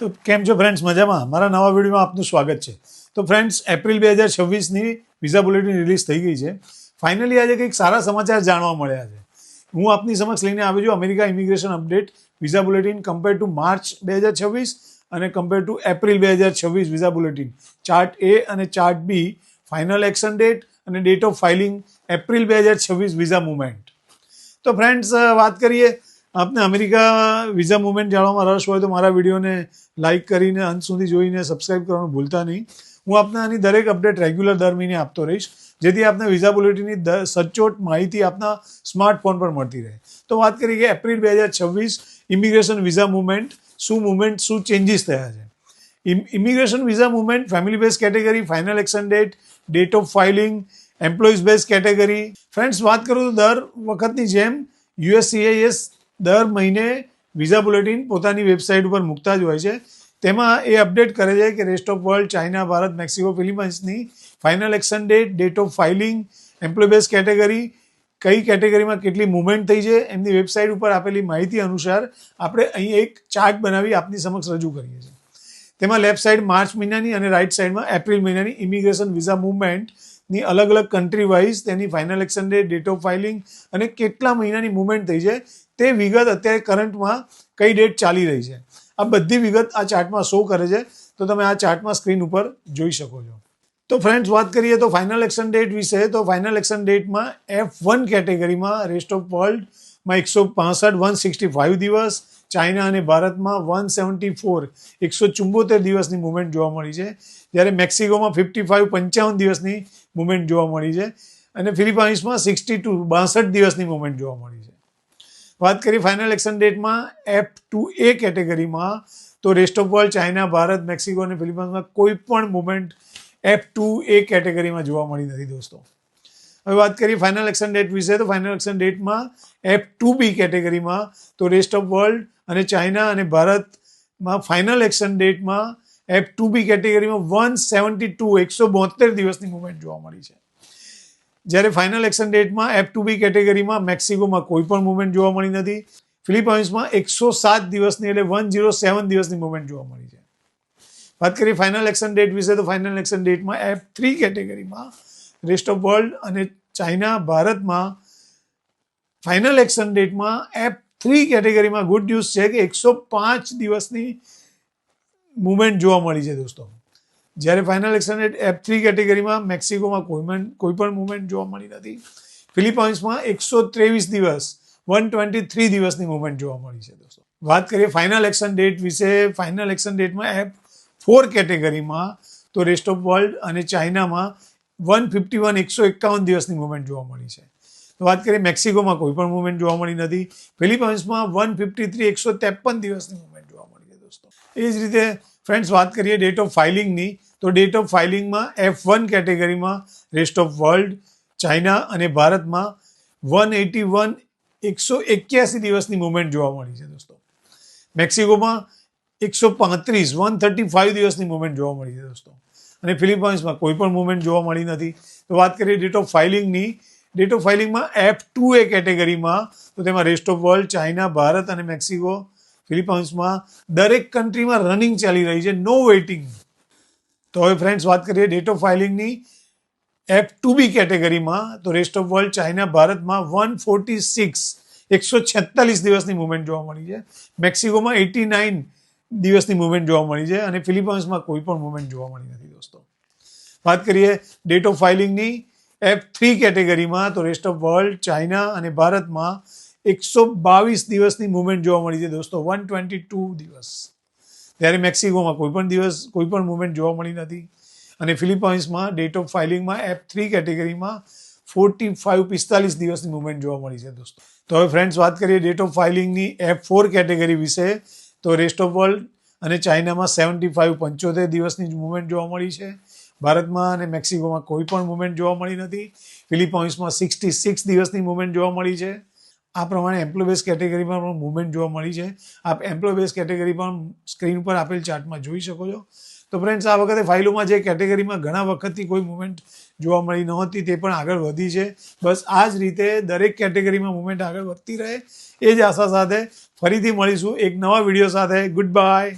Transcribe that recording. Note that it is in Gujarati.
તો કેમ છો ફ્રેન્ડ્સ? મજામાં? મારા નવા વિડીયોમાં આપનું સ્વાગત છે. તો ફ્રેન્ડ્સ, એપ્રિલ 2026ની વિઝા બુલેટિન રિલીઝ થઈ ગઈ છે. ફાઇનલી આજે કંઈક સારા સમાચાર જાણવા મળ્યા છે. હું આપની સમક્ષ લઈને આવ્યો છું America immigration update visa bulletin compare to March 2026 અને compare to April 2026 visa bulletin. Chart A અને chart B, final action date અને date of filing April 2026 visa movement. તો ફ્રેન્ડ્સ, વાત કરીએ. આપને અમેરિકા વિઝા મુવમેન્ટ જાણવામાં રસ હોય તો મારા વિડીયોને લાઇક કરીને અંત સુધી જોઈને સબસ્ક્રાઇબ કરવાનું ભૂલતા નહીં. હું આપને આની દરેક અપડેટ રેગ્યુલર દર મહિને આપતો રહીશ, જેથી આપને વિઝા બુલેટિનની સચોટ માહિતી આપના સ્માર્ટફોન પર મળતી રહે. તો વાત કરીએ કે એપ્રિલ 2026 ઇમિગ્રેશન વિઝા મુવમેન્ટ, શું ચેન્જીસ થયા છે. Immigration visa movement, family base category, final action date of filing, employees base category. Friends, વાત કરું તો દર વખતની જેમ USCIS દર મહિને વિઝા બુલેટિન પોતાની વેબસાઇટ ઉપર મૂકતા જ હોય છે. તેમાં એ અપડેટ કરે છે કે rest of world, China, Bharat, Mexico, ફિલિપાઇન્સની final action date of filing, employ base category, કઈ કેટેગરીમાં કેટલી મુવમેન્ટ થઈ છે, એમની વેબસાઇટ ઉપર આપેલી માહિતી અનુસાર આપણે અહીં એક ચાર્ટ બનાવી આપની સમક્ષ રજૂ કરીએ છીએ. તેમાં લેફ્ટ સાઈડ માર્ચ મહિનાની અને રાઇટ સાઈડમાં એપ્રિલ મહિનાની ઇમિગ્રેશન વિઝા મુવમેન્ટની અલગ અલગ કન્ટ્રી વાઇઝ તેની final action date of filing અને કેટલા મહિનાની મુવમેન્ટ થઈ છે તે વિગત અત્યારે કરંટમાં કઈ ડેટ ચાલી રહી છે, આ બધી વિગત આ ચાર્ટમાં શો કરે છે. તો તમે આ ચાર્ટમાં સ્ક્રીન ઉપર જોઈ શકો છો. તો ફ્રેન્ડ્સ, વાત કરીએ તો ફાઇનલ એક્શન ડેટ વિશે. તો ફાઇનલ એક્શન ડેટમાં F1 કેટેગરીમાં રેસ્ટ ઓફ વર્લ્ડમાં 165 દિવસ, ચાઇના અને ભારતમાં 174 174 દિવસની મુવમેન્ટ જોવા મળી છે, જ્યારે મેક્સિકોમાં 55 દિવસની મુવમેન્ટ જોવા મળી છે અને ફિલિપાઇન્સમાં 62 દિવસની મુવમેન્ટ જોવા મળી છે. વાત કરીએ ફાઇનલ એક્શન ડેટમાં F2A કેટેગરીમાં, તો rest of world, China, Bharat, Mexico અને ફિલિપાઇન્સમાં કોઈ પણ મુવમેન્ટ F2A કેટેગરીમાં જોવા મળી નથી દોસ્તો. હવે વાત કરીએ ફાઇનલ એક્શન ડેટ વિશે. તો ફાઇનલ એક્શન ડેટમાં F2B કેટેગરીમાં, તો રેસ્ટ ઓફ વર્લ્ડ અને ચાઇના અને ભારતમાં ફાઇનલ એક્શન ડેટમાં F2B કેટેગરીમાં 172 દિવસની મુવમેન્ટ જોવા મળી છે, જ્યારે ફાઇનલ એક્શન ડેટમાં F2B કેટેગરીમાં મેક્સિકોમાં કોઈ પણ મુવમેન્ટ જોવા મળી નથી. ફિલિપાઇન્સમાં 107 દિવસની એટલે 107 દિવસની મુવમેન્ટ જોવા મળી છે. વાત કરીએ ફાઇનલ એક્શન ડેટ વિશે. તો ફાઇનલ એક્શન ડેટમાં F3 કેટેગરીમાં રેસ્ટ ઓફ વર્લ્ડ અને ચાઇના, ભારતમાં ફાઇનલ એક્શન ડેટમાં F3 કેટેગરીમાં ગુડ ન્યૂઝ છે કે 105 દિવસની મુવમેન્ટ જોવા મળી છે દોસ્તો, જ્યારે ફાઇનલ એક્શન ડેટ F3 કેટેગરીમાં મેક્સિકોમાં કોઈ પણ મુવમેન્ટ જોવા મળી નથી. ફિલિપાઇન્સમાં 123 દિવસ 123 દિવસની મુવમેન્ટ જોવા મળી છે દોસ્તો. વાત કરીએ ફાઇનલ એક્શન ડેટ વિશે. ફાઇનલ એક્શન ડેટમાં F4 કેટેગરીમાં, તો રેસ્ટ ઓફ વર્લ્ડ અને ચાઇનામાં 151 દિવસની મુવમેન્ટ જોવા મળી છે. તો વાત કરીએ મેક્સિકોમાં કોઈ પણ મુવમેન્ટ જોવા મળી નથી. ફિલિપાઇન્સમાં 153 દિવસની મુવમેન્ટ જોવા મળી છે દોસ્તો. એ જ રીતે ફ્રેન્ડ્સ, વાત કરીએ ડેટ ઓફ ફાઇલિંગની. તો ડેટ ઓફ ફાઇલિંગમાં F1 કેટેગરીમાં રેસ્ટ ઓફ વર્લ્ડ, ચાઇના અને ભારતમાં 181 દિવસની મુવમેન્ટ જોવા મળી છે દોસ્તો. મેક્સિકોમાં 135 દિવસની મુવમેન્ટ જોવા મળી છે દોસ્તો, અને ફિલિપાઇન્સમાં કોઈ પણ મુવમેન્ટ જોવા મળી નથી. તો વાત કરીએ ડેટ ઓફ ફાઇલિંગની. ડેટ ઓફ ફાઇલિંગમાં F2A કેટેગરીમાં, તો તેમાં rest of world, China, Bharat અને મેક્સિકો, ફિલિપાઇન્સમાં દરેક કન્ટ્રીમાં રનિંગ ચાલી રહી છે, નો વેઇટિંગ. તો હવે ફ્રેન્ડ્સ, વાત કરીએ ડેટ ઓફ ફાઇલિંગની F2B કેટેગરીમાં, તો રેસ્ટ ઓફ વર્લ્ડ, ચાઇના, ભારતમાં 146 દિવસની મુવમેન્ટ જોવા મળી છે. મેક્સિકોમાં 89 દિવસની મુવમેન્ટ જોવા મળી છે અને ફિલિપાઇન્સમાં કોઈ પણ મુવમેન્ટ જોવા મળી નથી દોસ્તો. વાત કરીએ ડેટ ઓફ ફાઇલિંગની F3 કેટેગરીમાં, તો રેસ્ટ ઓફ વર્લ્ડ, ચાઇના અને ભારતમાં 122 દિવસની મુવમેન્ટ જોવા મળી છે દોસ્તો, 122 દિવસ, ત્યારે મેક્સિકોમાં કોઈ પણ મુવમેન્ટ જોવા મળી નથી અને ફિલિપાઇન્સમાં ડેટ ઓફ ફાઇલિંગમાં F3 કેટેગરીમાં 45 દિવસની મુવમેન્ટ જોવા મળી છે દોસ્તો. તો હવે ફ્રેન્ડ્સ, વાત કરીએ ડેટ ઓફ ફાઇલિંગની F4 કેટેગરી વિશે. તો રેસ્ટ ઓફ વર્લ્ડ અને ચાઇનામાં 75 દિવસની મુવમેન્ટ જોવા મળી છે. ભારતમાં અને મેક્સિકોમાં કોઈ પણ મુવમેન્ટ જોવા મળી નથી. ફિલિપાઇન્સમાં 66 દિવસની મુવમેન્ટ જોવા મળી છે. આ પ્રમાણે એમ્પ્લોય બેઝ કેટેગરીમાં પણ મુવમેન્ટ જોવા મળી છે. આપ એમ્પ્લોય બેઝ કેટેગરી પણ સ્ક્રીન પર આપેલ ચાર્ટમાં જોઈ શકો છો. તો ફ્રેન્ડ્સ, આ વખતે ફાઇલોમાં જે કેટેગરીમાં ઘણા વખતથી કોઈ મુવમેન્ટ જોવા મળી નહોતી તે પણ આગળ વધી છે. બસ આ જ રીતે દરેક કેટેગરીમાં મુવમેન્ટ આગળ વધતી રહે એ જ આશા સાથે ફરીથી મળીશું એક નવા વિડીયો સાથે. Good bye.